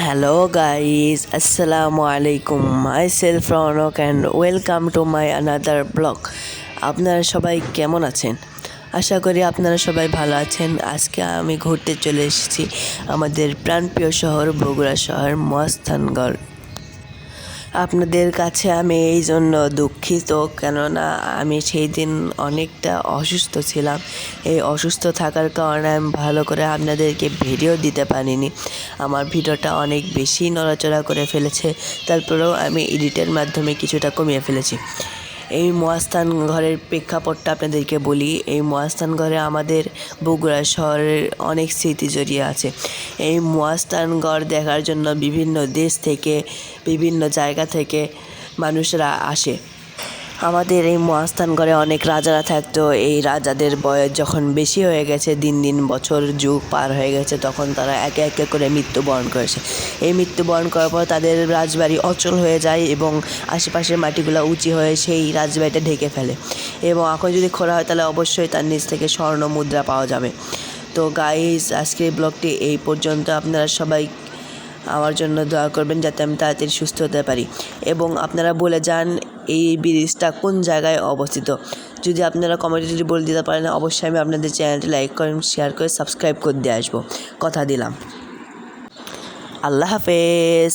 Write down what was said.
Hello guys, Assalamu alaikum. Myself Ronok and welcome to my another blog. আপনারা সবাই কেমন আছেন? আশা করি আপনারা সবাই ভালো আছেন। আজকে আমি ঘুরতে চলে এসেছি আমাদের প্রাণপ্রিয় শহর বগুড়া শহর মহাস্থানগড়। আপনাদের কাছে আমি এই জন্য দুঃখিত, কেননা আমি সেই দিন অনেকটা অসুস্থ ছিলাম। এই অসুস্থ থাকার কারণে আমি ভালো করে আপনাদেরকে ভিডিও দিতে পারিনি। আমার ভিডিওটা অনেক বেশি নড়াচড়া করে ফেলেছে, তারপরেও আমি এডিটের মাধ্যমে কিছুটা কমিয়ে ফেলেছি। এই মহাস্থান ঘরের প্রেক্ষাপটটা আপনাদেরকে বলি। এই মহাস্থান ঘরে আমাদের বগুড়া শহরের অনেক স্মৃতি জড়িয়ে আছে। এই মহাস্থান ঘর দেখার জন্য বিভিন্ন দেশ থেকে, বিভিন্ন জায়গা থেকে মানুষরা আসে। আমাদের এই মহাস্থান ঘরে অনেক রাজারা থাকতো। এই রাজাদের বয়স যখন বেশি হয়ে গেছে, দিন দিন বছর যুগ পার হয়ে গেছে, তখন তারা একে একে করে মৃত্যুবরণ করেছে। এই মৃত্যুবরণ করার পর তাদের রাজবাড়ি অচল হয়ে যায় এবং আশেপাশের মাটিগুলো উঁচু হয়ে সেই রাজবাড়িটা ঢেকে ফেলে। এবং এখন যদি খোঁড়া হয় তাহলে অবশ্যই তার নিচ থেকে স্বর্ণ মুদ্রা পাওয়া যাবে। তো গাইস, আজকের ব্লগটি এই পর্যন্ত। আপনারা সবাই আমার জন্য দোয়া করবেন যাতে আমি তাড়াতাড়ি সুস্থ হতে পারি, এবং আপনারা বলে যান এই ব্রিজটা কোন জায়গায় অবস্থিত। যদি আপনারা কমেন্টে যদি বলে দিতে পারেন, অবশ্যই আমি আপনাদের চ্যানেলটি লাইক করেন, শেয়ার করে সাবস্ক্রাইব করে দিয়ে আসবো। কথা দিলাম। আল্লাহ হাফেজ।